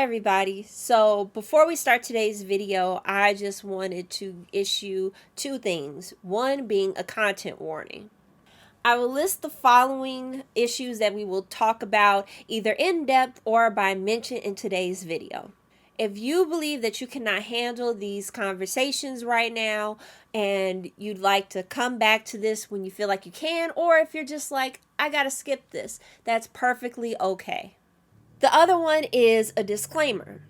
Hi everybody. So before we start today's video, I just wanted to issue two things. One being a content warning. I will list the following issues that we will talk about either in depth or by mention in today's video. If you believe that you cannot handle these conversations right now and you'd like to come back to this when you feel like you can, or if you're just like, I gotta skip this, that's perfectly okay. The other one is a disclaimer.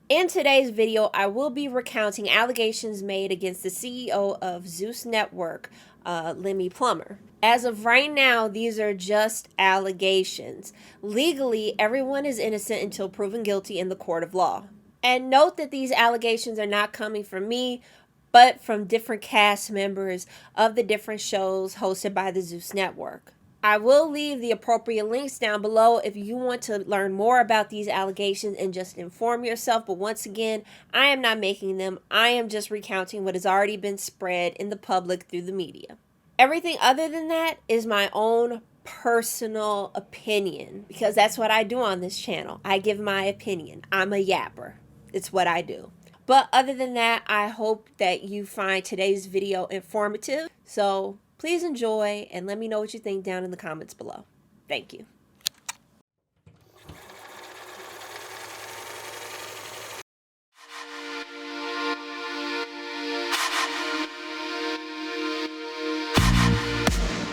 In today's video, I will be recounting allegations made against the CEO of Zeus Network, Lemmy Plummer. As of right now, these are just allegations. Legally, everyone is innocent until proven guilty in the court of law. And note that these allegations are not coming from me, but from different cast members of the different shows hosted by the Zeus Network. I will leave the appropriate links down below if you want to learn more about these allegations and just inform yourself. But once again, I am not making them. I am just recounting what has already been spread in the public through the media. Everything other than that is my own personal opinion, because that's what I do on this channel. I give my opinion. I'm a yapper. It's what I do. But other than that, I hope that you find today's video informative. So please enjoy and let me know what you think down in the comments below. Thank you.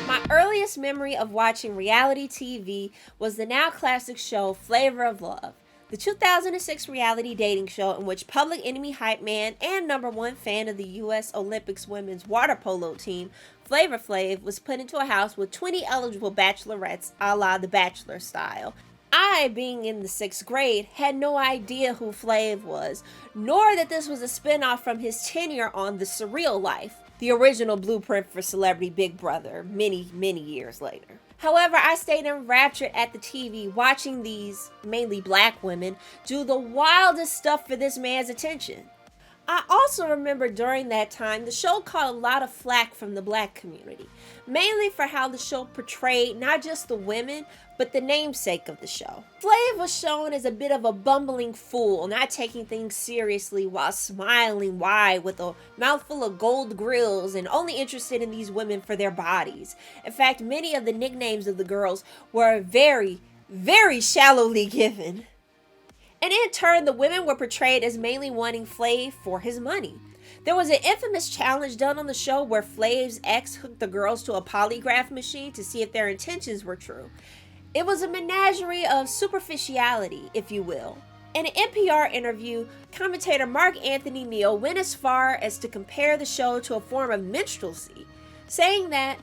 My earliest memory of watching reality TV was the now classic show Flavor of Love, the 2006 reality dating show in which Public Enemy hype man and #1 fan of the U.S. Olympics women's water polo team, Flavor Flav, was put into a house with 20 eligible bachelorettes a la The Bachelor style. I, being in the 6th grade, had no idea who Flav was, nor that this was a spinoff from his tenure on The Surreal Life, the original blueprint for Celebrity Big Brother, many, many years later. However, I stayed enraptured at the TV watching these, mainly black women, do the wildest stuff for this man's attention. I also remember during that time, the show caught a lot of flack from the black community, mainly for how the show portrayed not just the women, but the namesake of the show. Flav was shown as a bit of a bumbling fool, not taking things seriously while smiling wide with a mouthful of gold grills and only interested in these women for their bodies. In fact, many of the nicknames of the girls were very, very shallowly given. And in turn, the women were portrayed as mainly wanting Flav for his money. There was an infamous challenge done on the show where Flav's ex hooked the girls to a polygraph machine to see if their intentions were true. It was a menagerie of superficiality, if you will. In an NPR interview, commentator Mark Anthony Neal went as far as to compare the show to a form of minstrelsy, saying that,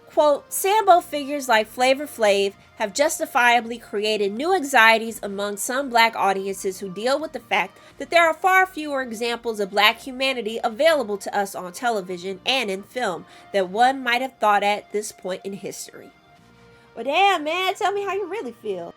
quote, Sambo figures like Flavor Flav have justifiably created new anxieties among some black audiences who deal with the fact that there are far fewer examples of black humanity available to us on television and in film than one might have thought at this point in history. Well, damn, man, tell me how you really feel.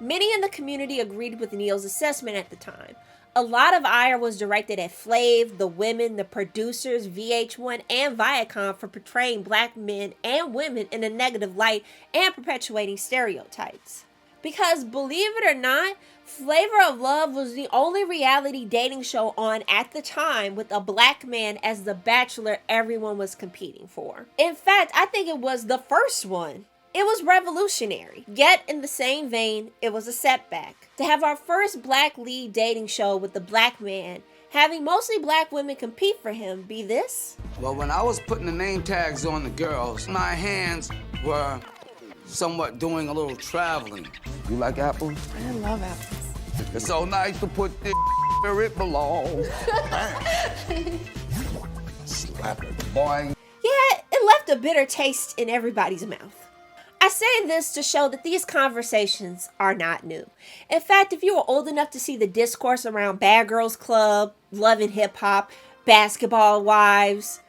Many in the community agreed with Neal's assessment at the time. A lot of ire was directed at Flav, the women, the producers, VH1, and Viacom for portraying black men and women in a negative light and perpetuating stereotypes. Because, believe it or not, Flavor of Love was the only reality dating show on at the time with a black man as the bachelor everyone was competing for. In fact, I think it was the first one. It was revolutionary, yet in the same vein, it was a setback. To have our first black lead dating show with a black man, having mostly black women compete for him, be this? Well, when I was putting the name tags on the girls, my hands were somewhat doing a little traveling. You like apples? I love apples. It's so nice to put this where it belongs. Slap it, boy. Yeah, it left a bitter taste in everybody's mouth. I say this to show that these conversations are not new. In fact, if you were old enough to see the discourse around Bad Girls Club, Love and Hip Hop, Basketball Wives,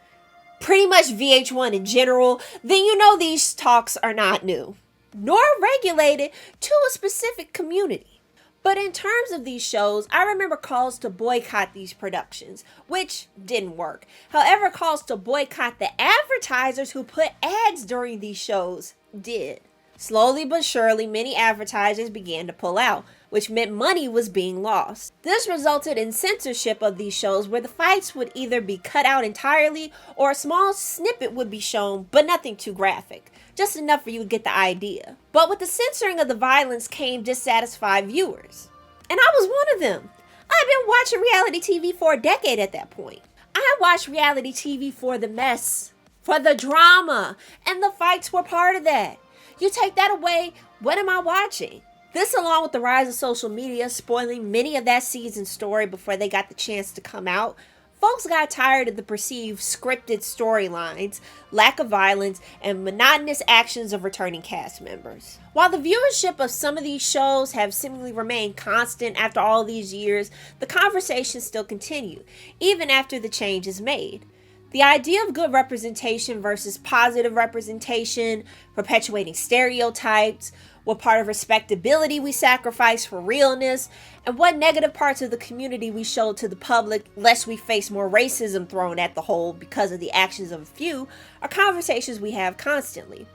pretty much VH1 in general, then you know these talks are not new, nor regulated to a specific community. But in terms of these shows, I remember calls to boycott these productions, which didn't work. However, calls to boycott the advertisers who put ads during these shows did. Slowly but surely, many advertisers began to pull out, which meant money was being lost. This resulted in censorship of these shows where the fights would either be cut out entirely or a small snippet would be shown, but nothing too graphic. Just enough for you to get the idea. But with the censoring of the violence came dissatisfied viewers. And I was one of them. I've been watching reality TV for a decade at that point. I watched reality TV for the mess, for the drama, and the fights were part of that. You take that away, what am I watching? This, along with the rise of social media spoiling many of that season's story before they got the chance to come out, folks got tired of the perceived scripted storylines, lack of violence, and monotonous actions of returning cast members. While the viewership of some of these shows have seemingly remained constant after all these years, the conversations still continue, even after the change is made. The idea of good representation versus positive representation, perpetuating stereotypes, what part of respectability we sacrifice for realness, and what negative parts of the community we show to the public lest we face more racism thrown at the whole because of the actions of a few, are conversations we have constantly.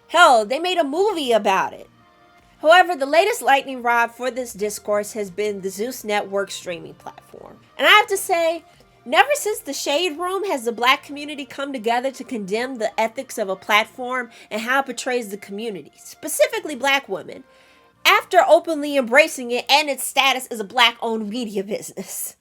Hell, they made a movie about it. However, the latest lightning rod for this discourse has been the Zeus Network streaming platform. And I have to say, never since the Shade Room has the black community come together to condemn the ethics of a platform and how it portrays the community, specifically black women, after openly embracing it and its status as a black-owned media business.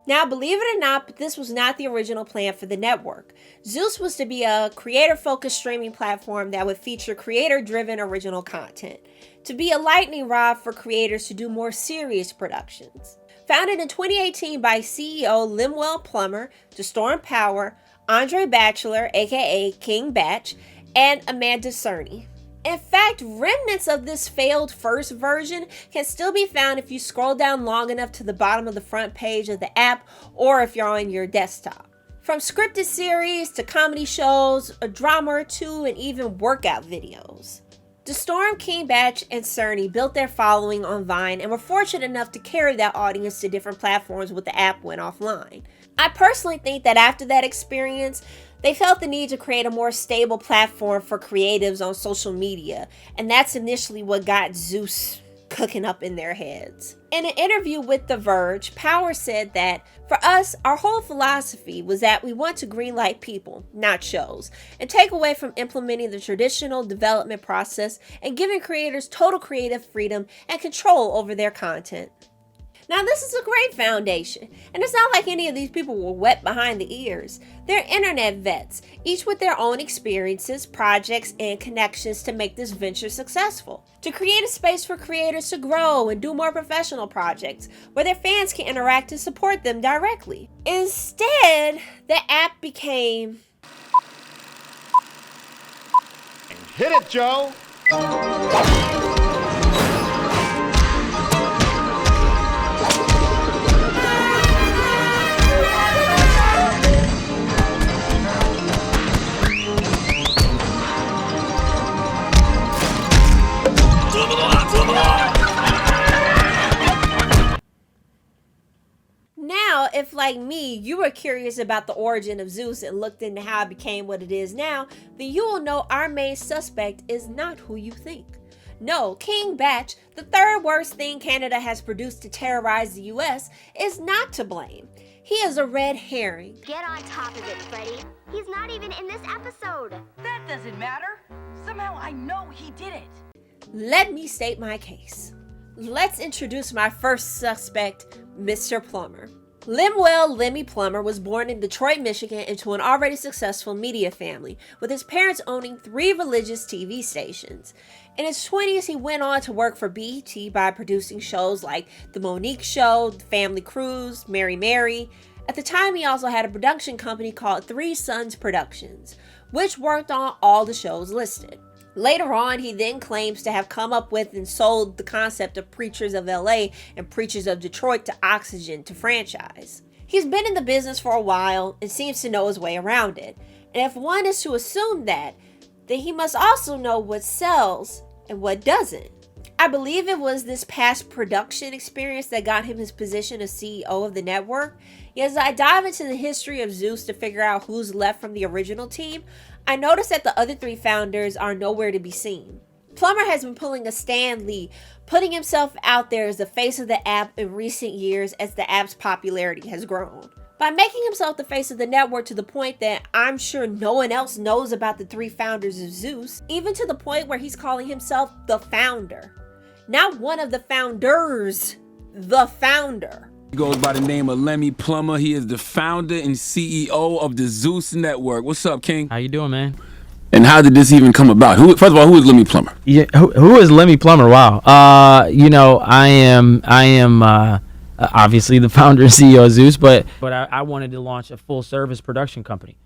Now, believe it or not, but this was not the original plan for the network. Zeus was to be a creator-focused streaming platform that would feature creator-driven original content, to be a lightning rod for creators to do more serious productions. Founded in 2018 by CEO Lemuel Plummer, to Storm Power, Andre Batchelor, aka King Batch, and Amanda Cerny. In fact, remnants of this failed first version can still be found if you scroll down long enough to the bottom of the front page of the app or if you're on your desktop. From scripted series to comedy shows, a drama or two, and even workout videos. DeStorm, King Batch, and Cerny built their following on Vine and were fortunate enough to carry that audience to different platforms when the app went offline. I personally think that after that experience, they felt the need to create a more stable platform for creatives on social media, and that's initially what got Zeus cooking up in their heads. In an interview with The Verge, Power said that, "For us, our whole philosophy was that we want to greenlight people, not shows, and take away from implementing the traditional development process and giving creators total creative freedom and control over their content." Now, this is a great foundation, and it's not like any of these people were wet behind the ears. They're internet vets, each with their own experiences, projects, and connections to make this venture successful. To create a space for creators to grow and do more professional projects, where their fans can interact and support them directly. Instead, the app became... Hit it, Joe! Now, if like me, you were curious about the origin of Zeus and looked into how it became what it is now, then you will know our main suspect is not who you think. No, King Batch, the third worst thing Canada has produced to terrorize the US, is not to blame. He is a red herring. Get on top of it, Freddy. He's not even in this episode. That doesn't matter. Somehow I know he did it. Let me state my case. Let's introduce my first suspect, Mr. Plummer. Lemuel "Lemmy" Plummer was born in Detroit, Michigan into an already successful media family, with his parents owning 3 religious TV stations. In his 20s, he went on to work for BET by producing shows like The Monique Show, The Family Cruise, Mary Mary. At the time, he also had a production company called Three Sons Productions, which worked on all the shows listed. Later on, he then claims to have come up with and sold the concept of Preachers of LA and Preachers of Detroit to Oxygen to franchise. He's been in the business for a while and seems to know his way around it. And if one is to assume that, then he must also know what sells and what doesn't. I believe it was this past production experience that got him his position as CEO of the network. Yet as I dive into the history of Zeus to figure out who's left from the original team, I noticed that the other 3 founders are nowhere to be seen. Plummer has been pulling a Stan Lee, putting himself out there as the face of the app in recent years as the app's popularity has grown. By making himself the face of the network to the point that I'm sure no one else knows about the 3 founders of Zeus, even to the point where he's calling himself the founder. Not one of the founders, the founder. He goes by the name of Lemmy Plummer. He is the founder and CEO of the Zeus Network. What's up, King? How you doing, man? And how did this even come about? First of all, who is Lemmy Plummer? Yeah, who is Lemmy Plummer? Wow. I am obviously the founder and CEO of Zeus, but I wanted to launch a full service production company.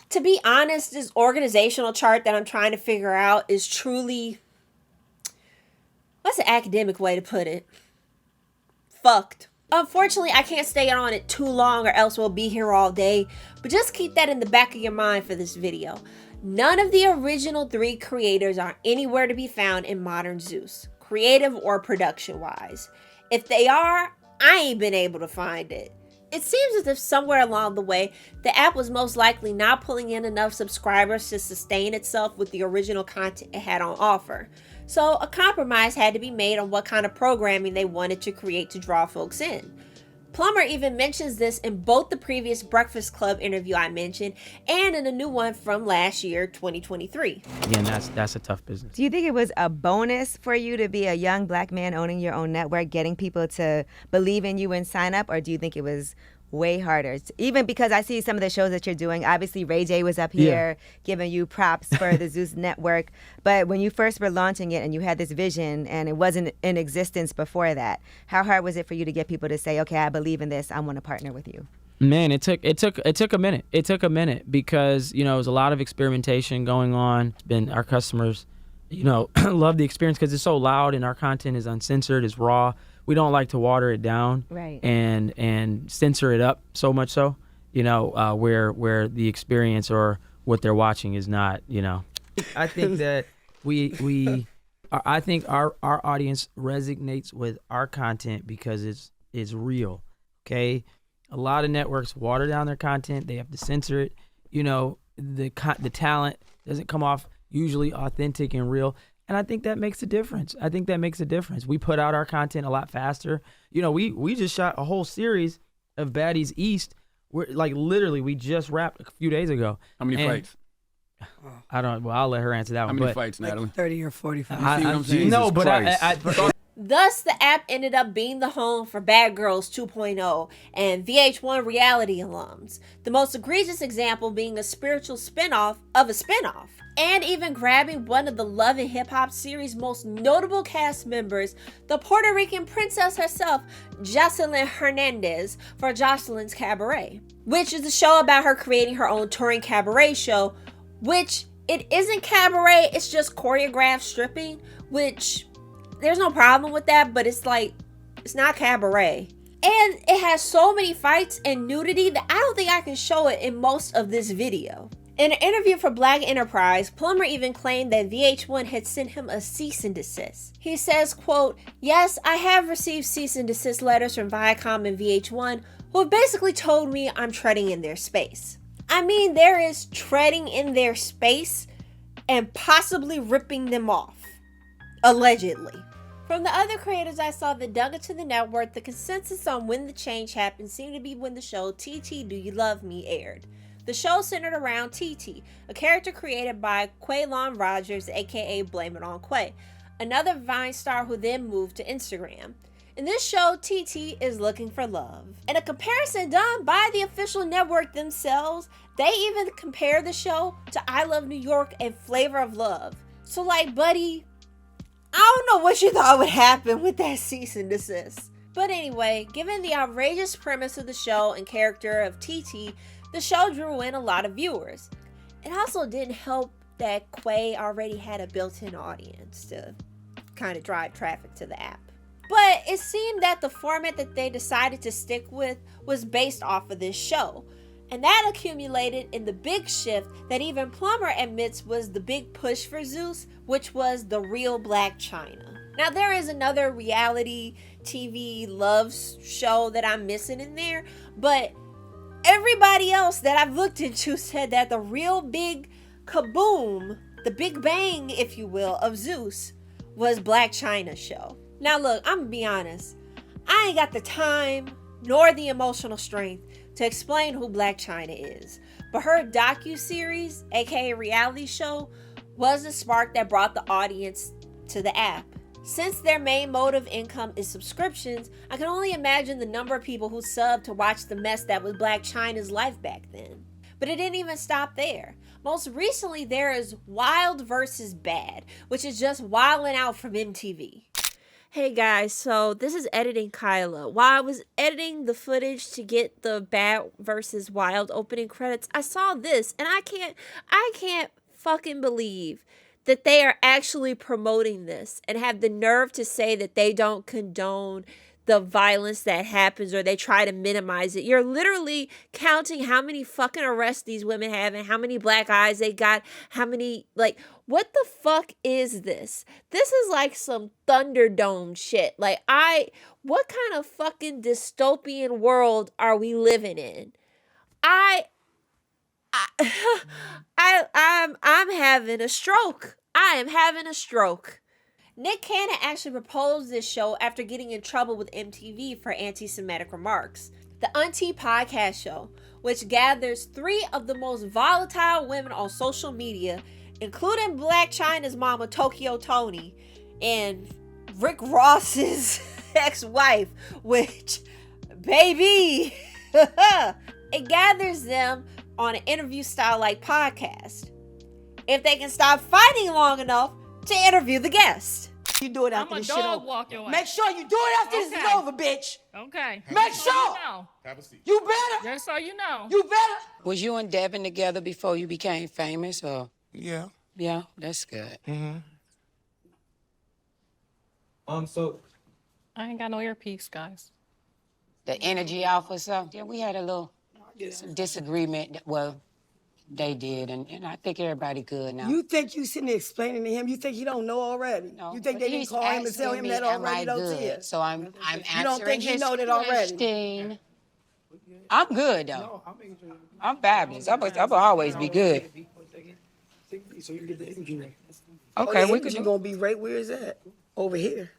To be honest, this organizational chart that I'm trying to figure out is truly, what's the academic way to put it? Fucked. Unfortunately, I can't stay on it too long or else we'll be here all day, but just keep that in the back of your mind for this video. None of the original 3 creators are anywhere to be found in modern Zeus, creative or production wise. If they are, I ain't been able to find it. It seems as if somewhere along the way, the app was most likely not pulling in enough subscribers to sustain itself with the original content it had on offer. So a compromise had to be made on what kind of programming they wanted to create to draw folks in. Plummer even mentions this in both the previous Breakfast Club interview I mentioned and in a new one from last year, 2023. Again, that's a tough business. Do you think it was a bonus for you to be a young black man owning your own network, getting people to believe in you and sign up, or do you think it was way harder? Even because I see some of the shows that you're doing, obviously Ray J was up here giving you props for the Zeus Network, but when you first were launching it and you had this vision and it wasn't in existence before that, how hard was it for you to get people to say, okay, I believe in this, I want to partner with you? Man, it took a minute. It took a minute because, it was a lot of experimentation going on. It's been our customers, love the experience because it's so loud and our content is uncensored, it's raw. We don't like to water it down, right, and censor it up so much so, where the experience or what they're watching is not, I think that I think our audience resonates with our content because it's real. Okay, a lot of networks water down their content; they have to censor it. The talent doesn't come off usually authentic and real. And I think that makes a difference. We put out our content a lot faster. We just shot a whole series of Baddies East. We're literally, we just wrapped a few days ago. How many fights? I'll let her answer that one. How many fights, Natalie? 30 or 45. You see what I'm saying? No, but I Thus, the app ended up being the home for Bad Girls 2.0 and VH1 reality alums. The most egregious example being a spiritual spinoff of a spinoff. And even grabbing one of the Love and Hip Hop series' most notable cast members, the Puerto Rican princess herself, Jocelyn Hernandez, for Jocelyn's Cabaret, which is a show about her creating her own touring cabaret show, which it isn't cabaret, it's just choreographed stripping, which there's no problem with that, but it's not cabaret. And it has so many fights and nudity that I don't think I can show it in most of this video. In an interview for Black Enterprise, Plummer even claimed that VH1 had sent him a cease and desist. He says, quote, "Yes, I have received cease and desist letters from Viacom and VH1 who have basically told me I'm treading in their space." I mean, there is treading in their space and possibly ripping them off. Allegedly. From the other creators I saw that dug into the network, the consensus on when the change happened seemed to be when the show TT Do You Love Me aired. The show centered around TT, a character created by Quaylon Rogers, aka Blame It On Quay, another Vine star who then moved to Instagram. In this show, TT is looking for love. In a comparison done by the official network themselves, they even compare the show to I Love New York and Flavor of Love. So buddy, I don't know what you thought would happen with that cease and desist. But anyway, given the outrageous premise of the show and character of TT, the show drew in a lot of viewers. It also didn't help that Quay already had a built-in audience to kind of drive traffic to the app. But it seemed that the format that they decided to stick with was based off of this show. And that accumulated in the big shift that even Plummer admits was the big push for Zeus, which was the real Black China. Now, there is another reality TV love show that I'm missing in there, but everybody else that I've looked into said that the real big kaboom, the big bang, if you will, of Zeus was Black China's show. Now, look, I'm gonna be honest. I ain't got the time nor the emotional strength to explain who Black China is, but her docu-series, aka reality show, was the spark that brought the audience to the app. Since their main mode of income is subscriptions, I can only imagine the number of people who subbed to watch the mess that was Black China's life back then. But it didn't even stop there. Most recently, there is Wild vs. Bad, which is just wilding out from MTV. Hey guys, so this is editing Kyla. While I was editing the footage to get the Bad vs. Wild opening credits, I saw this, and I can't fucking believe that they are actually promoting this and have the nerve to say that they don't condone the violence that happens or they try to minimize it. You're literally counting how many fucking arrests these women have and how many black eyes they got, how many, like, what the fuck is this? This is like some Thunderdome shit. Like, what kind of fucking dystopian world are we living in? I'm having a stroke. I am having a stroke. Nick Cannon actually proposed this show after getting in trouble with MTV for anti-Semitic remarks. The Auntie podcast show, which gathers 3 of the most volatile women on social media, including Black China's mama Tokyo Toni and Rick Ross's ex-wife, which, baby, it gathers them on an interview style like podcast. If they can stop fighting long enough to interview the guest. You do it after I'm a this shit dog over. walk your Make ass. sure you do it after this is over, bitch. Okay. Make Just sure. So you know. Have a seat. You better. Just so you know. You better. Was you and Devin together before you became famous, or? Yeah. Yeah, that's good. So I ain't got no earpiece, guys. The energy off or something? Yeah, we had a little some disagreement. Well, they did, and I think everybody good now. You think you sitting there explaining to him? You think he don't know already? No, You think but they didn't he's call him and tell asking him me, that am already? I Don't good? see it. So I'm answering You don't think he his know that already? question. I'm good though. I'm fabulous. I'll always be good. So you can get the energy. Okay, we You're could. gonna be right where it's at. Over here.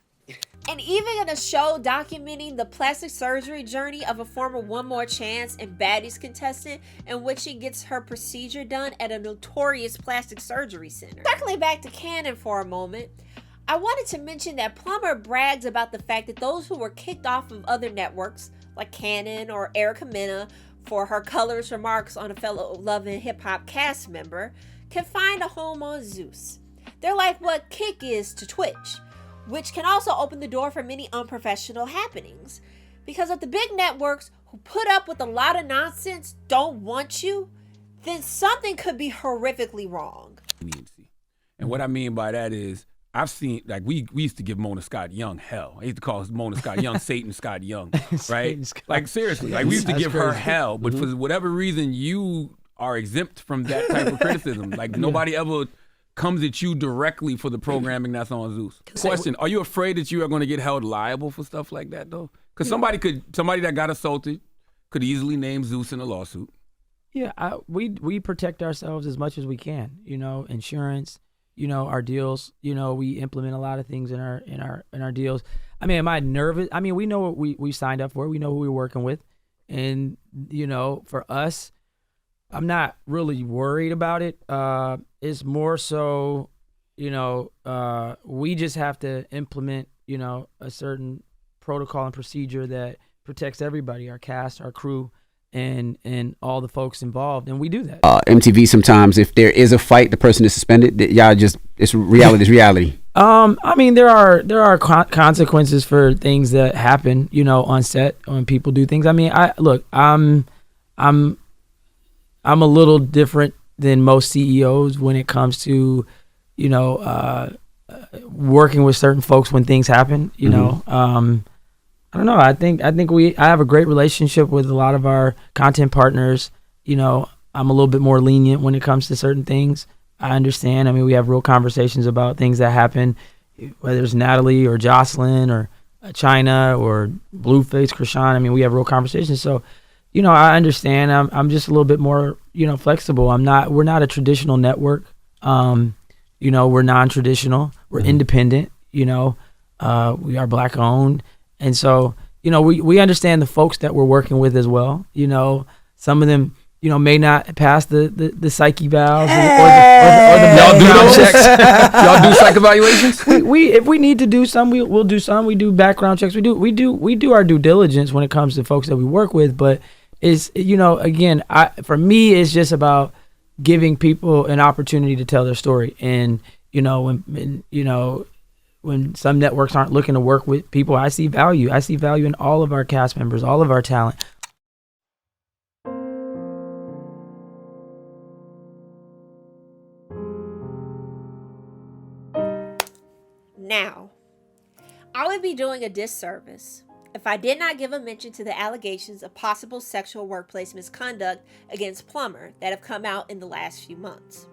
And even in a show documenting the plastic surgery journey of a former One More Chance and Baddies contestant, in which she gets her procedure done at a notorious plastic surgery center. Circling back to Cannon for a moment, I wanted to mention that Plummer brags about the fact that those who were kicked off of other networks, like Cannon or Erica Mena, for her colorist remarks on a fellow Love and Hip Hop cast member, can find a home on Zeus. They're like what Kick is to Twitch, which can also open the door for many unprofessional happenings. Because if the big networks who put up with a lot of nonsense don't want you, then something could be horrifically wrong. And what I mean by that is, I've seen, like, we used to give Mona Scott Young hell. I used to call Mona Scott Young Satan Scott Young, right? Like, seriously, like, we used to give her hell, but for whatever reason, you are exempt from that type of criticism. Like, nobody ever comes at you directly for the programming that's on Zeus. Question, are you afraid that you are going to get held liable for stuff like that, though? Because somebody that got assaulted could easily name Zeus in a lawsuit. Yeah, we protect ourselves as much as we can. You know, insurance. You know, our deals. You know, we implement a lot of things in our deals. I mean, am I nervous? I mean, we know what we signed up for. We know who we're working with, and you know, for us, I'm not really worried about it. It's more so, you know, we just have to implement, you know, a certain protocol and procedure that protects everybody, our cast, our crew, and all the folks involved, and we do that. MTV sometimes, if there is a fight, the person is suspended. Y'all just it's reality. I mean, there are consequences for things that happen, you know, on set when people do things. I mean, I'm a little different than most CEOs when it comes to, you know, working with certain folks when things happen. You know, I don't know. I think I have a great relationship with a lot of our content partners. You know, I'm a little bit more lenient when it comes to certain things. I understand. I mean, we have real conversations about things that happen, whether it's Natalie or Jocelyn or China or Blueface, Krishan. I mean, we have real conversations. So, you know, I understand. I'm just a little bit more, you know, flexible. We're not a traditional network. You know, we're non-traditional. We're independent. You know, we are Black owned, and so, you know, we understand the folks that we're working with as well. You know, some of them, you know, may not pass the psyche valves or the Y'all do background those? checks. Y'all do psych evaluations? We if we need to do some, we'll do some. We do background checks. We do our due diligence when it comes to folks that we work with. But it's, you know, again, for me, it's just about giving people an opportunity to tell their story. And, you know, when some networks aren't looking to work with people, I see value. I see value in all of our cast members, all of our talent. Now, I would be doing a disservice if I did not give a mention to the allegations of possible sexual workplace misconduct against Plummer that have come out in the last few months.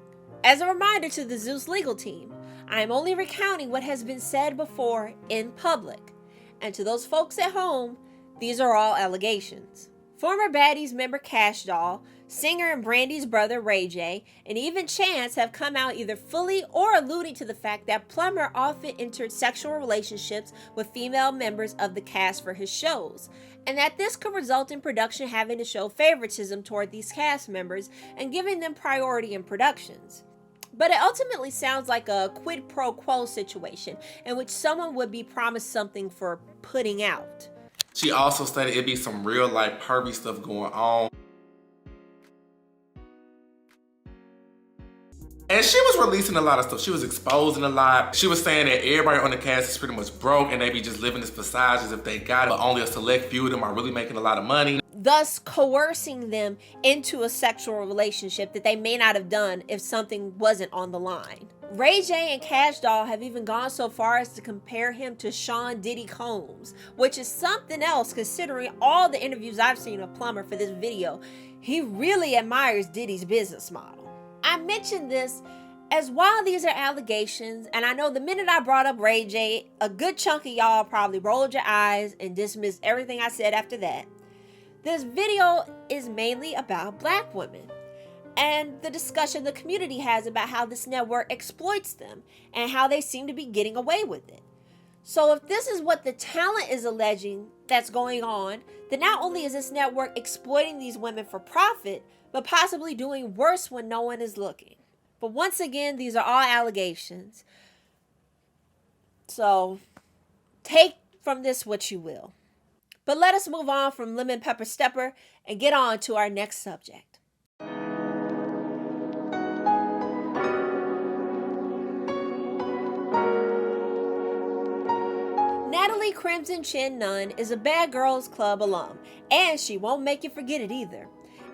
As a reminder to the Zeus legal team, I am only recounting what has been said before in public. And to those folks at home, these are all allegations. Former Baddies member Cash Doll, singer and Brandy's brother Ray J, and even Chance have come out either fully or alluding to the fact that Plummer often entered sexual relationships with female members of the cast for his shows, and that this could result in production having to show favoritism toward these cast members and giving them priority in productions. But it ultimately sounds like a quid pro quo situation in which someone would be promised something for putting out. She also stated it'd be some real life pervy stuff going on. And she was releasing a lot of stuff. She was exposing a lot. She was saying that everybody on the cast is pretty much broke and they be just living this facade as if they got it, but only a select few of them are really making a lot of money. Thus coercing them into a sexual relationship that they may not have done if something wasn't on the line. Ray J and Cash Doll have even gone so far as to compare him to Sean Diddy Combs, which is something else considering all the interviews I've seen of Plummer for this video. He really admires Diddy's business model. I mentioned this as while these are allegations, and I know the minute I brought up Ray J, a good chunk of y'all probably rolled your eyes and dismissed everything I said after that. This video is mainly about Black women and the discussion the community has about how this network exploits them and how they seem to be getting away with it. So if this is what the talent is alleging that's going on, then not only is this network exploiting these women for profit, but possibly doing worse when no one is looking. But once again, these are all allegations. So take from this what you will. But let us move on from Lemon Pepper Stepper and get on to our next subject. Natalie Crimson Chin Nunn is a Bad Girls Club alum, and she won't make you forget it either.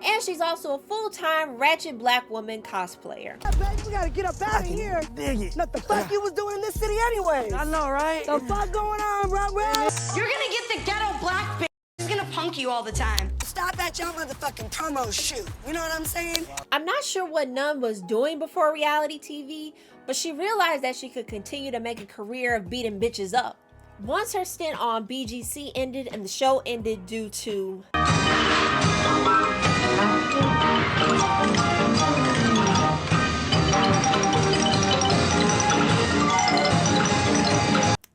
And she's also a full-time ratchet Black woman cosplayer. You gotta get up out of here. Dig it. What the fuck you was doing in this city anyway? I know, right? The fuck going on, bro? You're gonna get the ghetto black bitch. He's gonna punk you all the time. Stop at your motherfucking promo shoot. You know what I'm saying? I'm not sure what Nunn was doing before reality TV, but she realized that she could continue to make a career of beating bitches up. Once her stint on BGC ended and the show ended due to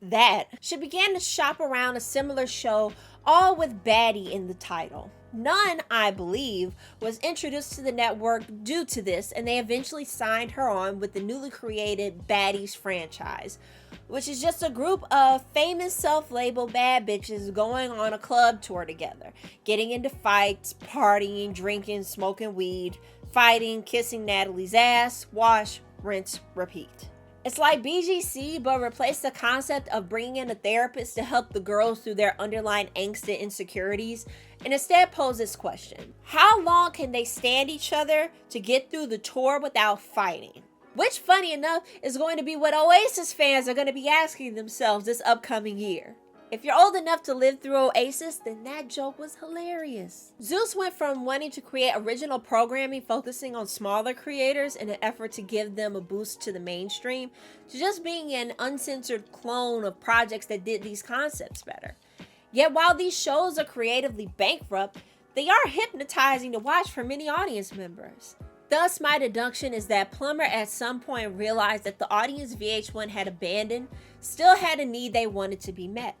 that, she began to shop around a similar show, all with baddie in the title. Nunn, I believe, was introduced to the network due to this, and they eventually signed her on with the newly created Baddies franchise, which is just a group of famous self-labeled bad bitches going on a club tour together, getting into fights, partying, drinking, smoking weed, fighting, kissing Natalie's ass, wash, rinse, repeat. It's like BGC, but replace the concept of bringing in a therapist to help the girls through their underlying angst and insecurities, and instead pose this question: how long can they stand each other to get through the tour without fighting? Which, funny enough, is going to be what Oasis fans are going to be asking themselves this upcoming year. If you're old enough to live through Oasis, then that joke was hilarious. Zeus went from wanting to create original programming focusing on smaller creators in an effort to give them a boost to the mainstream, to just being an uncensored clone of projects that did these concepts better. Yet while these shows are creatively bankrupt, they are hypnotizing to watch for many audience members. Thus, my deduction is that Plumber at some point realized that the audience VH1 had abandoned still had a need they wanted to be met: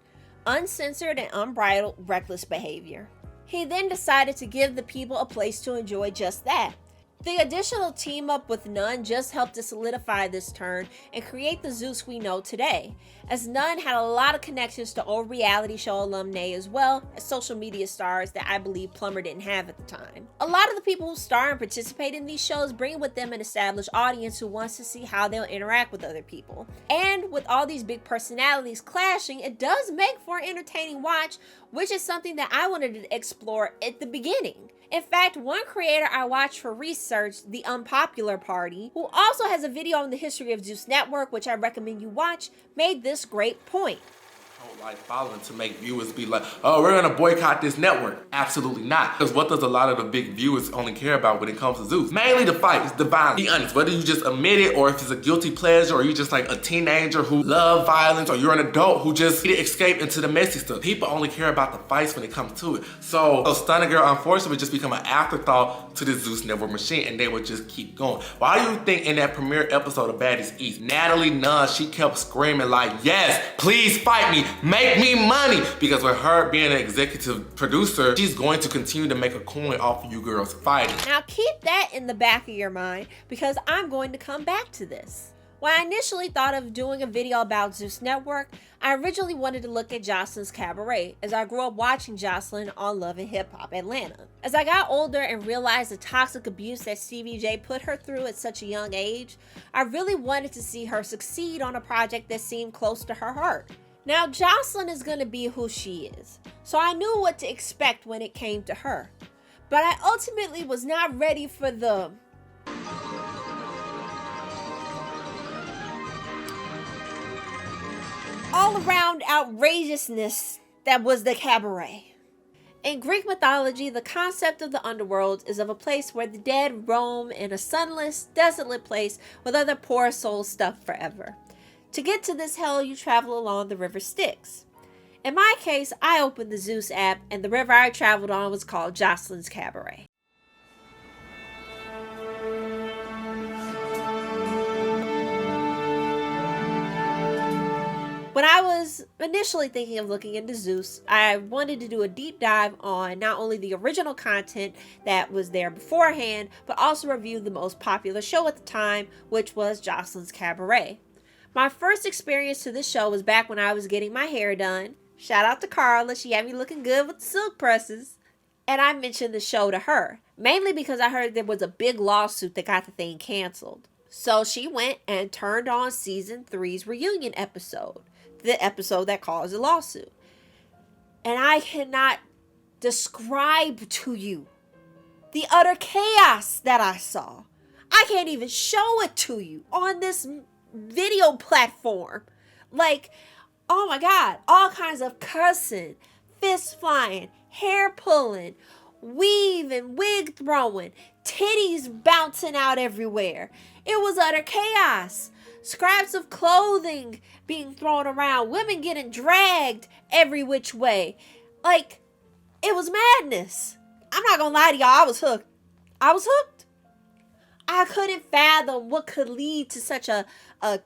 uncensored and unbridled reckless behavior. He then decided to give the people a place to enjoy just that. The additional team up with Nunn just helped to solidify this turn and create the Zeus we know today, as Nunn had a lot of connections to old reality show alumni as well as social media stars that I believe Plumber didn't have at the time. A lot of the people who star and participate in these shows bring with them an established audience who wants to see how they'll interact with other people. And with all these big personalities clashing, it does make for an entertaining watch, which is something that I wanted to explore at the beginning. In fact, one creator I watched for research, The Unpopular Party, who also has a video on the history of Zeus Network, which I recommend you watch, made this great point. Like following to make viewers be like, oh, we're gonna boycott this network. Absolutely not. Because what does a lot of the big viewers only care about when it comes to Zeus? Mainly the fight, it's the violence. Be honest, whether you just admit it or if it's a guilty pleasure or you just like a teenager who love violence or you're an adult who just need to escape into the messy stuff. People only care about the fights when it comes to it. So Stunner Girl unfortunately would just become an afterthought to the Zeus Network machine and they would just keep going. Why do you think in that premiere episode of Baddies East, Natalie Nunn, she kept screaming like, yes, please fight me. Make me money, because with her being an executive producer, she's going to continue to make a coin off of you girls fighting. Now keep that in the back of your mind because I'm going to come back to this. When I initially thought of doing a video about Zeus Network, I originally wanted to look at Jocelyn's Cabaret, as I grew up watching Jocelyn on Love and Hip Hop Atlanta. As I got older and realized the toxic abuse that Stevie J put her through at such a young age, I really wanted to see her succeed on a project that seemed close to her heart. Now, Jocelyn is going to be who she is, so I knew what to expect when it came to her. But I ultimately was not ready for the all-around outrageousness that was the cabaret. In Greek mythology, the concept of the underworld is of a place where the dead roam in a sunless, desolate place with other poor souls stuck forever. To get to this hell, you travel along the river Styx. In my case, I opened the Zeus app, and the river I traveled on was called Jocelyn's Cabaret. When I was initially thinking of looking into Zeus, I wanted to do a deep dive on not only the original content that was there beforehand, but also review the most popular show at the time, which was Jocelyn's Cabaret. My first experience to this show was back when I was getting my hair done. Shout out to Carla, she had me looking good with the silk presses. And I mentioned the show to her, mainly because I heard there was a big lawsuit that got the thing canceled. So she went and turned on season 3's reunion episode, the episode that caused the lawsuit. And I cannot describe to you the utter chaos that I saw. I can't even show it to you on this video platform. Like, oh my God, all kinds of cussing, fist flying, hair pulling, weave and wig throwing, titties bouncing out everywhere. It was utter chaos. Scraps of clothing being thrown around, women getting dragged every which way. Like, it was madness. I'm not gonna lie to y'all, I was hooked. I couldn't fathom what could lead to such a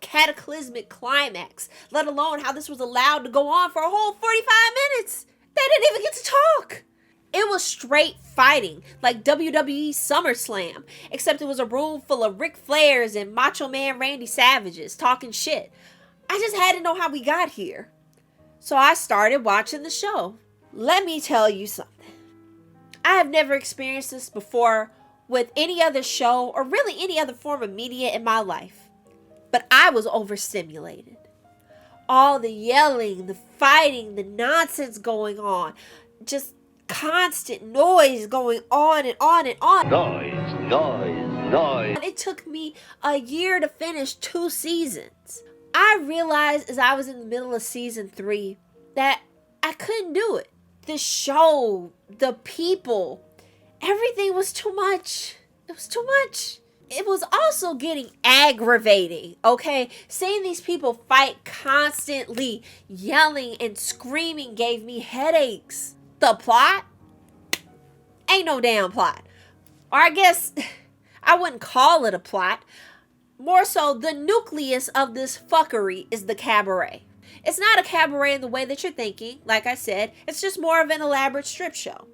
cataclysmic climax, let alone how this was allowed to go on for a whole 45 minutes. They didn't even get to talk. It was straight fighting, like WWE SummerSlam, except it was a room full of Ric Flairs and Macho Man Randy Savages talking shit. I just had to know how we got here. So I started watching the show. Let me tell you something. I have never experienced this before with any other show or really any other form of media in my life. But I was overstimulated. All the yelling, the fighting, the nonsense going on, just constant noise going on and on and on. Noise. It took me a year to finish 2 seasons. I realized as I was in the middle of season 3 that I couldn't do it. The show, the people, everything was too much. It was too much. It was also getting aggravating, okay? Seeing these people fight constantly, yelling and screaming gave me headaches. The plot? Ain't no damn plot. Or I guess I wouldn't call it a plot. More so, the nucleus of this fuckery is the cabaret. It's not a cabaret in the way that you're thinking. Like I said, it's just more of an elaborate strip show.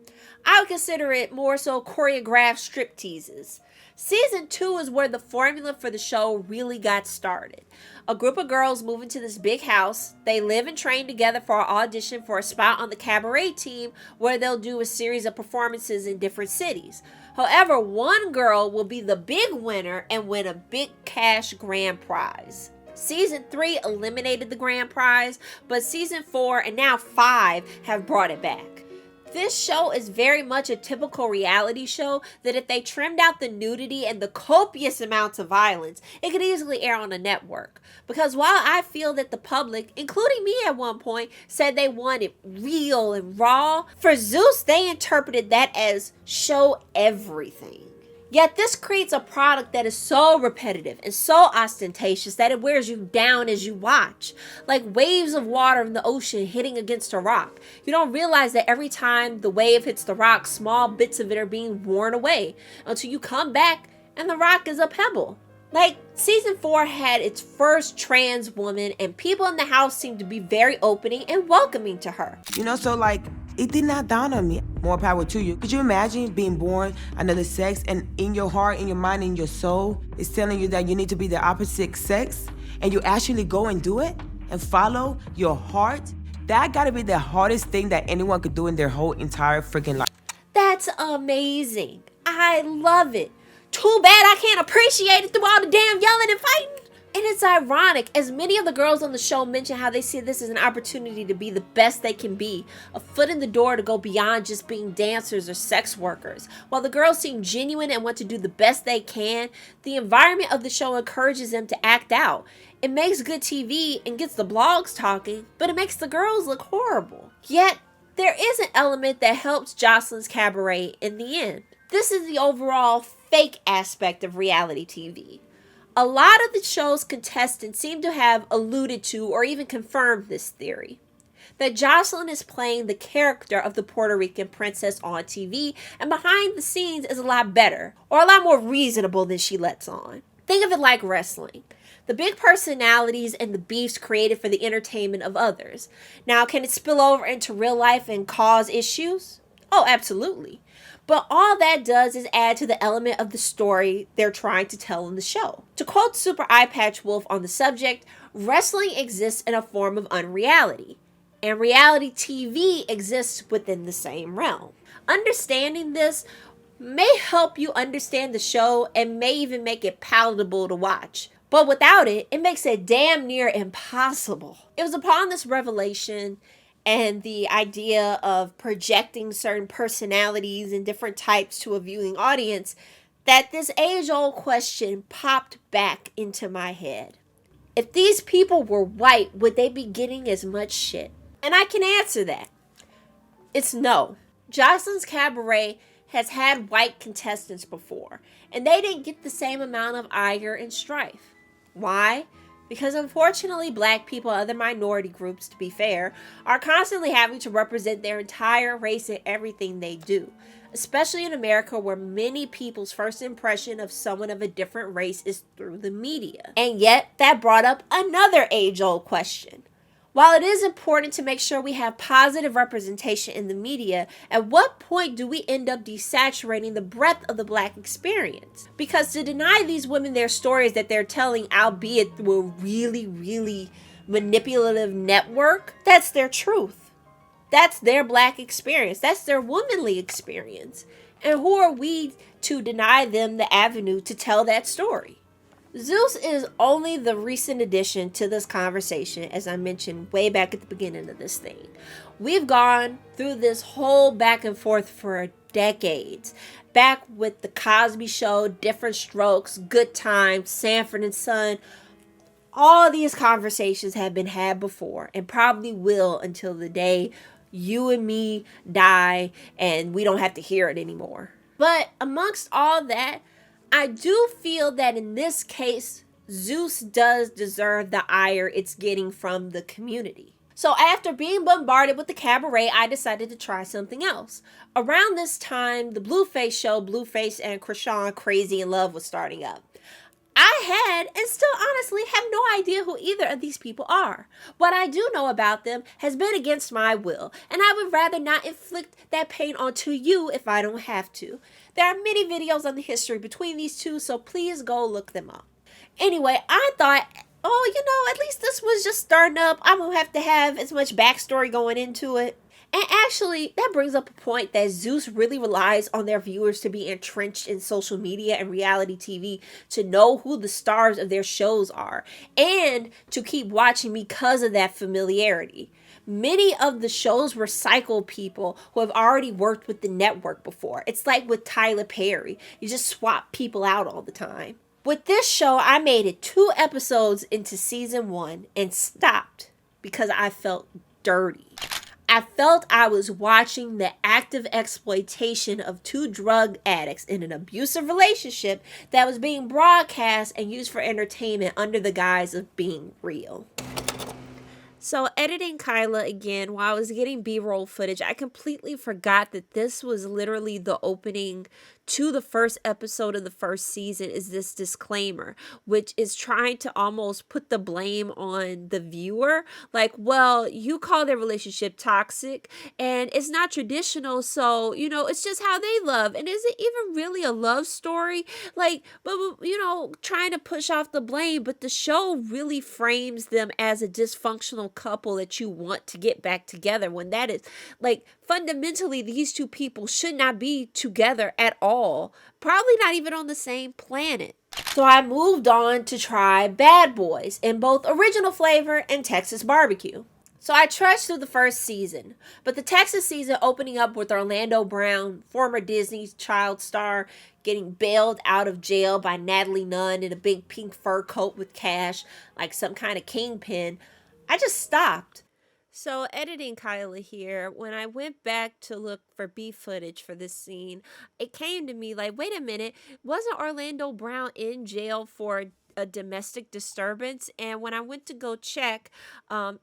I would consider it more so choreographed strip teases. Season 2 is where the formula for the show really got started. A group of girls move into this big house. They live and train together for an audition for a spot on the cabaret team where they'll do a series of performances in different cities. However, one girl will be the big winner and win a big cash grand prize. Season 3 eliminated the grand prize, but Season 4 and now 5 have brought it back. This show is very much a typical reality show that if they trimmed out the nudity and the copious amounts of violence, it could easily air on a network. Because while I feel that the public, including me at one point, said they wanted real and raw, for Zeus they interpreted that as show everything. Yet this creates a product that is so repetitive and so ostentatious that it wears you down as you watch. Like waves of water in the ocean hitting against a rock. You don't realize that every time the wave hits the rock, small bits of it are being worn away until you come back and the rock is a pebble. Like, Season 4 had its first trans woman and people in the house seemed to be very opening and welcoming to her. You know, so like, it did not dawn on me. More power to you. Could you imagine being born another sex and in your heart, in your mind, in your soul, it's telling you that you need to be the opposite sex and you actually go and do it and follow your heart? That gotta be the hardest thing that anyone could do in their whole entire freaking life. That's amazing. I love it. Too bad I can't appreciate it through all the damn yelling and fighting. And it's ironic, as many of the girls on the show mention how they see this as an opportunity to be the best they can be, a foot in the door to go beyond just being dancers or sex workers. While the girls seem genuine and want to do the best they can, the environment of the show encourages them to act out. It makes good TV and gets the blogs talking, but it makes the girls look horrible. Yet, there is an element that helps Jocelyn's cabaret in the end. This is the overall fake aspect of reality TV. A lot of the show's contestants seem to have alluded to or even confirmed this theory, that Jocelyn is playing the character of the Puerto Rican princess on TV and behind the scenes is a lot better or a lot more reasonable than she lets on. Think of it like wrestling. The big personalities and the beefs created for the entertainment of others. Now, can it spill over into real life and cause issues? Oh, absolutely. But all that does is add to the element of the story they're trying to tell in the show. To quote Super Eye Patch Wolf on the subject, wrestling exists in a form of unreality, and reality TV exists within the same realm. Understanding this may help you understand the show and may even make it palatable to watch. But without it, it makes it damn near impossible. It was upon this revelation and the idea of projecting certain personalities and different types to a viewing audience that this age-old question popped back into my head. If these people were white, would they be getting as much shit? And I can answer that. It's no. Jocelyn's Cabaret has had white contestants before, and they didn't get the same amount of ire and strife. Why? Because unfortunately, black people and other minority groups, to be fair, are constantly having to represent their entire race in everything they do, especially in America where many people's first impression of someone of a different race is through the media. And yet, that brought up another age-old question. While it is important to make sure we have positive representation in the media, at what point do we end up desaturating the breadth of the black experience? Because to deny these women their stories that they're telling, albeit through a really, really manipulative network, that's their truth. That's their black experience. That's their womanly experience. And who are we to deny them the avenue to tell that story? Zeus is only the recent addition to this conversation, as I mentioned way back at the beginning of this thing. We've gone through this whole back and forth for decades. Back with The Cosby Show, Different Strokes, Good Times, Sanford and Son. All these conversations have been had before and probably will until the day you and me die and we don't have to hear it anymore. But amongst all that, I do feel that in this case, Zeus does deserve the ire it's getting from the community. So after being bombarded with the cabaret, I decided to try something else. Around this time, the Blueface show, Blueface and Krishan Crazy in Love, was starting up. I had, and still honestly have no idea who either of these people are. What I do know about them has been against my will, and I would rather not inflict that pain onto you if I don't have to. There are many videos on the history between these two, so please go look them up. Anyway, I thought, at least this was just starting up. I won't have to have as much backstory going into it. And actually, that brings up a point that Zeus really relies on their viewers to be entrenched in social media and reality TV to know who the stars of their shows are and to keep watching because of that familiarity. Many of the shows recycle people who have already worked with the network before. It's like with Tyler Perry. You just swap people out all the time. With this show, I made it 2 episodes into season 1 and stopped because I felt dirty. I felt I was watching the active exploitation of 2 drug addicts in an abusive relationship that was being broadcast and used for entertainment under the guise of being real. So editing Kyla again, while I was getting B-roll footage, I completely forgot that this was literally the opening to the first episode of the first season, is this disclaimer, which is trying to almost put the blame on the viewer. Like, well, you call their relationship toxic and it's not traditional, so, it's just how they love. And is it even really a love story? Like, but, trying to push off the blame, but the show really frames them as a dysfunctional couple that you want to get back together, when that is, like, fundamentally, these 2 people should not be together at all. Probably not even on the same planet. So I moved on to try Bad Boys in both original flavor and Texas barbecue. So I trudged through the first season, but the Texas season opening up with Orlando Brown, former Disney child star, getting bailed out of jail by Natalie Nunn in a big pink fur coat with cash, like some kind of kingpin, I just stopped. So editing Kyla here, when I went back to look for B footage for this scene, it came to me like, wait a minute, wasn't Orlando Brown in jail for a domestic disturbance? And when I went to go check,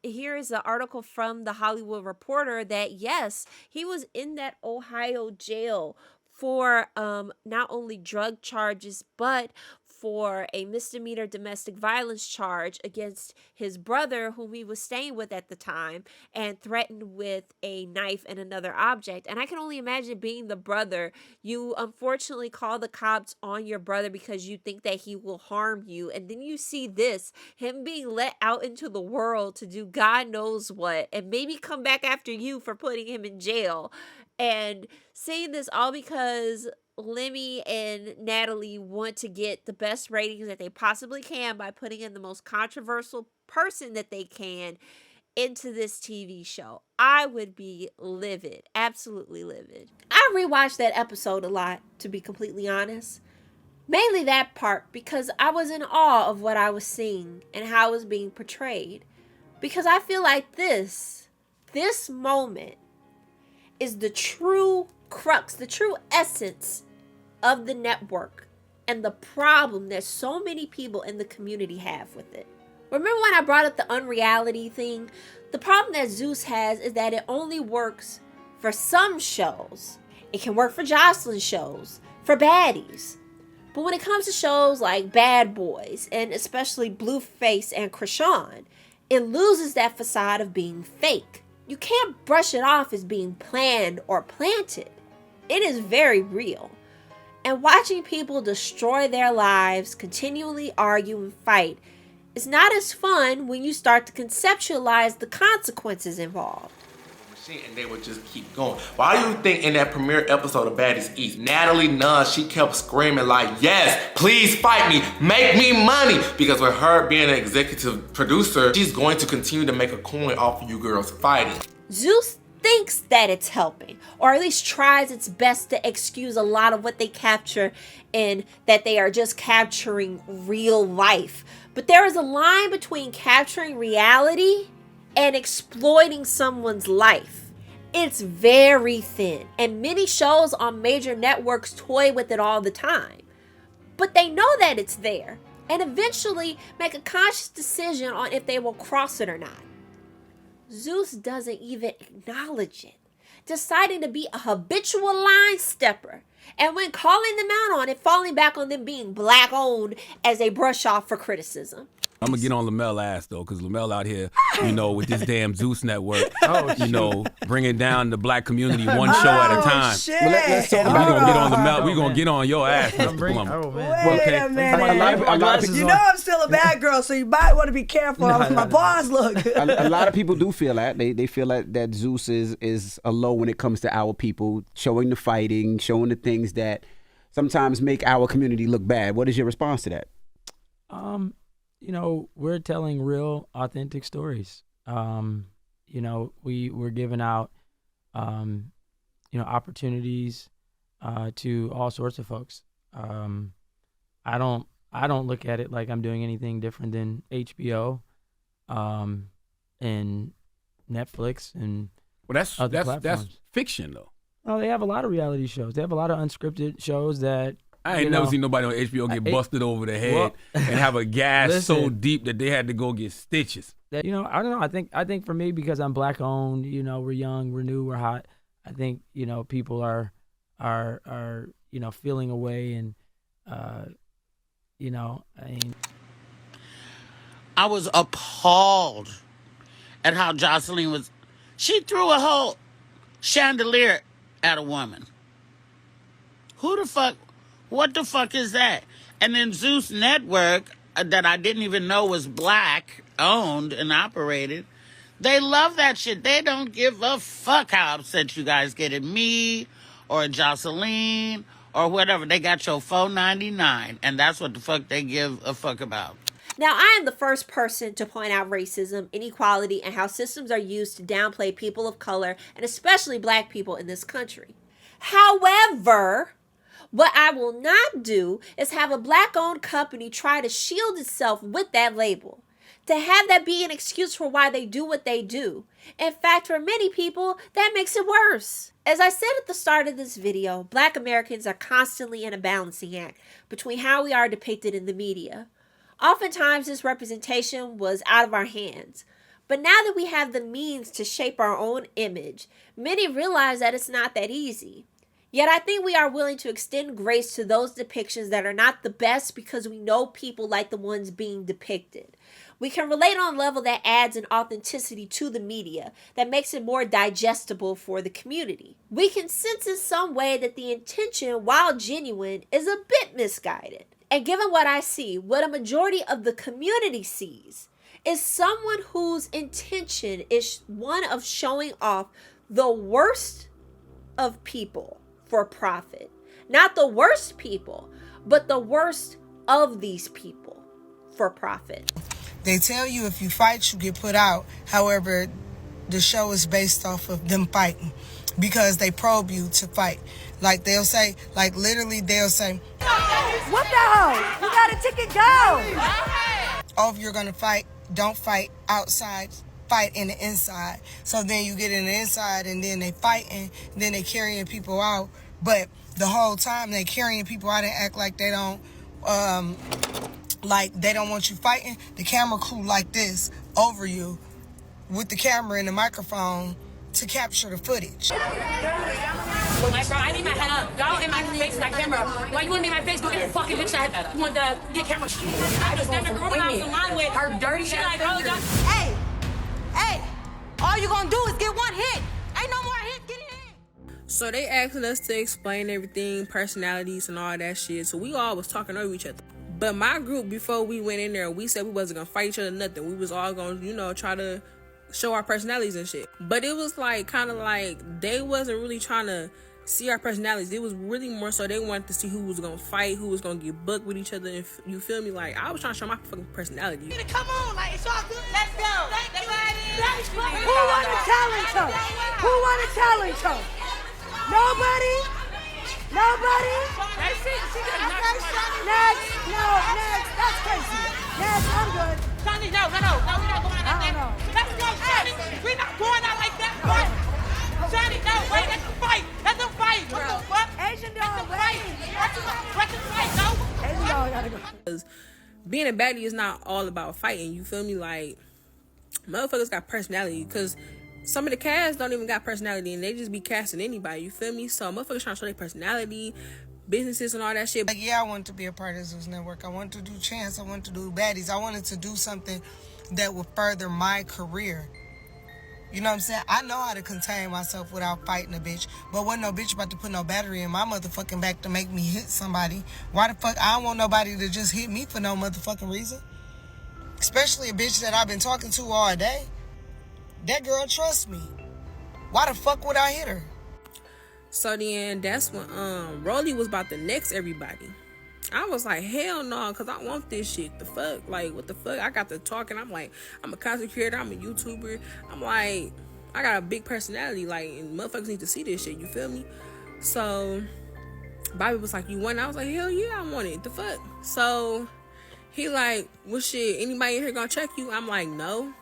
here is an article from the Hollywood Reporter that yes, he was in that Ohio jail for not only drug charges, but for a misdemeanor domestic violence charge against his brother, whom he was staying with at the time, and threatened with a knife and another object. And I can only imagine being the brother. You unfortunately call the cops on your brother because you think that he will harm you. And then you see this, him being let out into the world to do God knows what, and maybe come back after you for putting him in jail. And saying this all because Lemmy and Natalie want to get the best ratings that they possibly can by putting in the most controversial person that they can into this TV show. I would be livid, absolutely livid. I rewatched that episode a lot, to be completely honest. Mainly that part because I was in awe of what I was seeing and how it was being portrayed. Because I feel like this moment is the true crux, the true essence of the network and the problem that so many people in the community have with it. Remember when I brought up the unreality thing? The problem that Zeus has is that it only works for some shows. It can work for Jocelyn's shows, for baddies. But when it comes to shows like Bad Boys, and especially Blueface and Krishan, it loses that facade of being fake. You can't brush it off as being planned or planted. It is very real. And watching people destroy their lives, continually argue and fight, is not as fun when you start to conceptualize the consequences involved. And they would just keep going. Why do you think in that premiere episode of Baddies East, Natalie Nunn, she kept screaming like, yes, please fight me, make me money. Because with her being an executive producer, she's going to continue to make a coin off of you girls fighting. Zeus thinks that it's helping, or at least tries its best to excuse a lot of what they capture in that they are just capturing real life. But there is a line between capturing reality and exploiting someone's life. It's very thin, and many shows on major networks toy with it all the time. But they know that it's there, and eventually make a conscious decision on if they will cross it or not. Zeus doesn't even acknowledge it, deciding to be a habitual line stepper, and when calling them out on it, falling back on them being black owned as a brush off for criticism. I'm gonna get on Lamel ass though, because Lamel out here, with this damn Zeus Network, bringing down the black community one show at a time. Shit. Well, let's talk about it. We're gonna get on Lamel. We're gonna get on your ass, Mr. Plummer. Wait a minute. You know I'm still a bad girl, so you might want to be careful of my boss look. A lot of people do feel that. They feel like that Zeus is a low when it comes to our people, showing the fighting, showing the things that sometimes make our community look bad. What is your response to that? We're telling real, authentic stories. We're giving out, opportunities to all sorts of folks. I don't look at it like I'm doing anything different than HBO, and Netflix and other platforms. That's fiction though. Oh, they have a lot of reality shows. They have a lot of unscripted shows that. I ain't never seen nobody on HBO get busted over the head and have a gash so deep that they had to go get stitches. I don't know. I think for me, because I'm black owned, we're young, we're new, we're hot. I think people are feeling away, and I was appalled at how Jocelyn was. She threw a whole chandelier at a woman. Who the fuck? What the fuck is that? And then Zeus Network, that I didn't even know was black owned and operated, they love that shit. They don't give a fuck how upset you guys get at me or at Jocelyn or whatever. They got your $4.99, and that's what the fuck they give a fuck about. Now, I am the first person to point out racism, inequality, and how systems are used to downplay people of color, and especially black people in this country. However, what I will not do is have a black-owned company try to shield itself with that label, to have that be an excuse for why they do what they do. In fact, for many people, that makes it worse. As I said at the start of this video, black Americans are constantly in a balancing act between how we are depicted in the media. Oftentimes, this representation was out of our hands. But now that we have the means to shape our own image, many realize that it's not that easy. Yet I think we are willing to extend grace to those depictions that are not the best because we know people like the ones being depicted. We can relate on a level that adds an authenticity to the media that makes it more digestible for the community. We can sense in some way that the intention, while genuine, is a bit misguided. And given what I see, what a majority of the community sees is someone whose intention is one of showing off the worst of people for profit. Not the worst people, but the worst of these people for profit. They tell you if you fight, you get put out. However, the show is based off of them fighting because they probe you to fight. Like they'll say, literally they'll say, what the hell? You got a ticket, go! Oh, if you're gonna fight, don't fight outside. Fight in the inside. So then you get in the inside and then they fighting, then they carrying people out. But the whole time they carrying people out and act like they don't want you fighting. The camera crew like this over you with the camera and the microphone to capture the footage. Like, bro, I need my head up. Y'all in my face with that camera. Why you want to be in my face? Go get your fucking bitch that. You want the get camera shit. I just never grew up in line with her dirty shit. Like, bro, Hey, all you gonna do is get one hit. Ain't no more hits getting hit. So they asking us to explain everything, personalities and all that shit. So we all was talking over each other. But my group, before we went in there, we said we wasn't gonna fight each other, nothing. We was all gonna, try to show our personalities and shit. But it was like, kind of like, they wasn't really trying to see our personalities. It was really more so they wanted to see who was gonna fight, who was gonna get booked with each other. And you feel me? Like, I was trying to show my fucking personality. Come on, like, it's all good. Let's go. Who want to challenge her? Who want to challenge her? Nobody? Nobody? That's it. She got Next. No, next. That's crazy. Next, I'm good. Johnny, no, we're not going out like that. Let's go, Johnny. We're not going out like that. Johnny, no, wait, that's a fight. That's a fight, bro. What? Asian dog, wait. What's the fight, no? Asian dog gotta go. Because being a baddie is not all about fighting. You feel me? Like, motherfuckers got personality. Because some of the cast don't even got personality, and they just be casting anybody. You feel me? So motherfuckers trying to show their personality, businesses, and all that shit. Like, yeah, I wanted to be a part of Zeus Network. I wanted to do Chance. I wanted to do Baddies. I wanted to do something that would further my career. You know what I'm saying? I know how to contain myself without fighting a bitch. But wasn't no bitch about to put no battery in my motherfucking back to make me hit somebody. Why the fuck? I don't want nobody to just hit me for no motherfucking reason. Especially a bitch that I've been talking to all day. That girl trusts me. Why the fuck would I hit her? So then that's when Rolly was about to next everybody. I was like, hell no, because I want this shit. The fuck? Like, what the fuck? I got to talking. I'm like, I'm a content creator. I'm a YouTuber. I'm like, I got a big personality. Like, and motherfuckers need to see this shit. You feel me? So, Bobby was like, you want it? I was like, hell yeah, I want it. The fuck? So, he like, well, shit, anybody in here gonna check you? I'm like, no.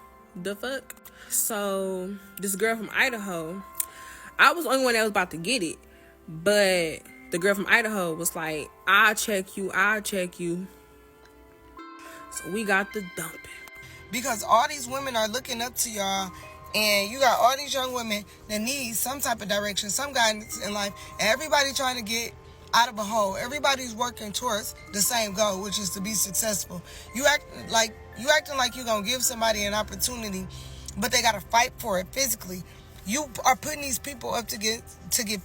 The fuck? So, this girl from Idaho, I was the only one that was about to get it. But the girl from Idaho was like, I'll check you. So we got the dumping. Because all these women are looking up to y'all, and you got all these young women that need some type of direction, some guidance in life, and everybody trying to get out of a hole. Everybody's working towards the same goal, which is to be successful. You acting like you're gonna give somebody an opportunity, but they gotta fight for it physically. You are putting these people up to get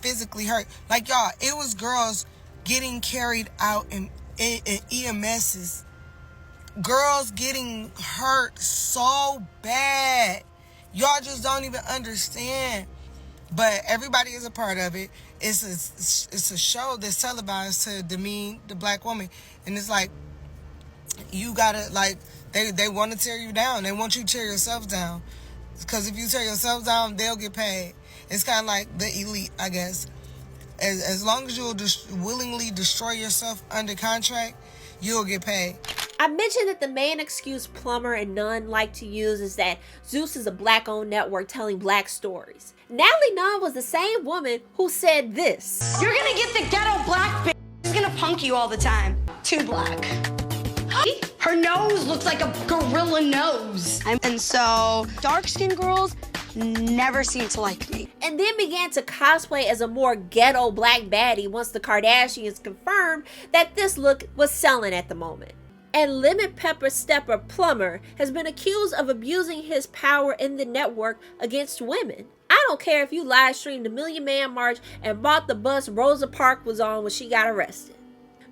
physically hurt. Like, y'all, it was girls getting carried out in EMSs. Girls getting hurt so bad. Y'all just don't even understand. But everybody is a part of it. It's a show that's televised to demean the black woman. And it's like, you gotta, like, they want to tear you down. They want you to tear yourself down. Because if you tear yourself down, they'll get paid. It's kind of like the elite, I guess. As long as you'll willingly destroy yourself under contract, you'll get paid. I mentioned that the main excuse Plumber and Nunn like to use is that Zeus is a black-owned network telling black stories. Natalie Nunn was the same woman who said this. You're gonna get the ghetto black bitch. She's gonna punk you all the time. Too black. Her nose looks like a gorilla nose. And so, dark-skinned girls never seem to like me. And then began to cosplay as a more ghetto black baddie once the Kardashians confirmed that this look was selling at the moment. And Lemon Pepper Stepper Plumber has been accused of abusing his power in the network against women. I don't care if you live streamed the Million Man March and bought the bus Rosa Parks was on when she got arrested.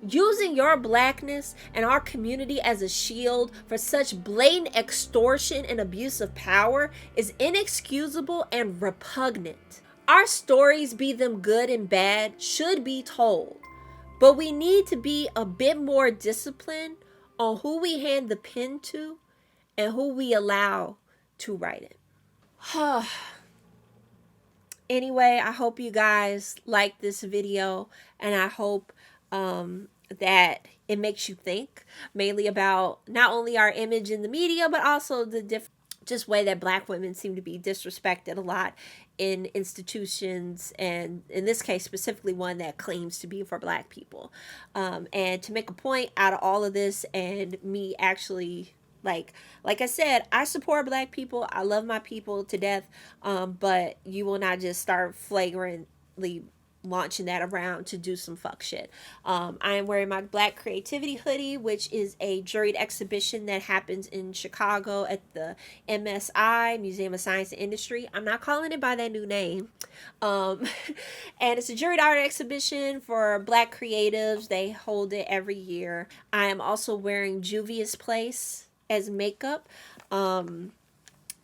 Using your blackness and our community as a shield for such blatant extortion and abuse of power is inexcusable and repugnant. Our stories, be them good and bad, should be told, but we need to be a bit more disciplined on who we hand the pen to and who we allow to write it. Anyway, I hope you guys like this video, and I hope that it makes you think mainly about not only our image in the media, but also the just way that black women seem to be disrespected a lot in institutions, and in this case specifically one that claims to be for black people. And to make a point out of all of this, and me actually, like I said, I support black people. I love my people to death. But you will not just start flagrantly launching that around to do some fuck shit. I am wearing my Black Creativity hoodie, which is a juried exhibition that happens in Chicago at the MSI, Museum of Science and Industry. I'm not calling it by that new name. And it's a juried art exhibition for black creatives. They hold it every year. I am also wearing Juvia's Place as makeup. I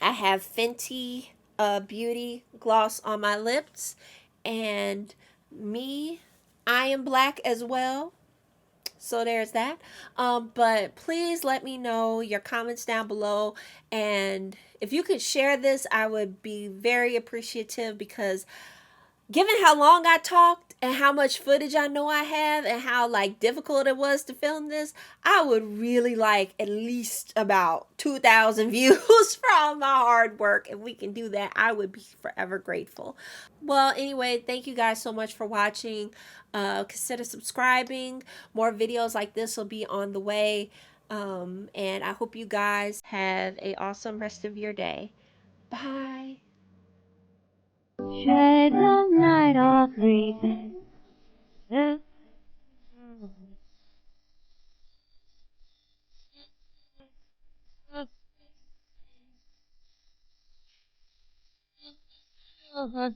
have Fenty Beauty gloss on my lips, and I am black as well, so there's that. But please let me know your comments down below, and if you could share this, I would be very appreciative, because given how long I talked and how much footage I know I have and how like difficult it was to film this, I would really like at least about 2,000 views for all my hard work. If we can do that, I would be forever grateful. Well, anyway, thank you guys so much for watching. Consider subscribing. More videos like this will be on the way. And I hope you guys have an awesome rest of your day. Bye. Shades of night are sleeping. Oh,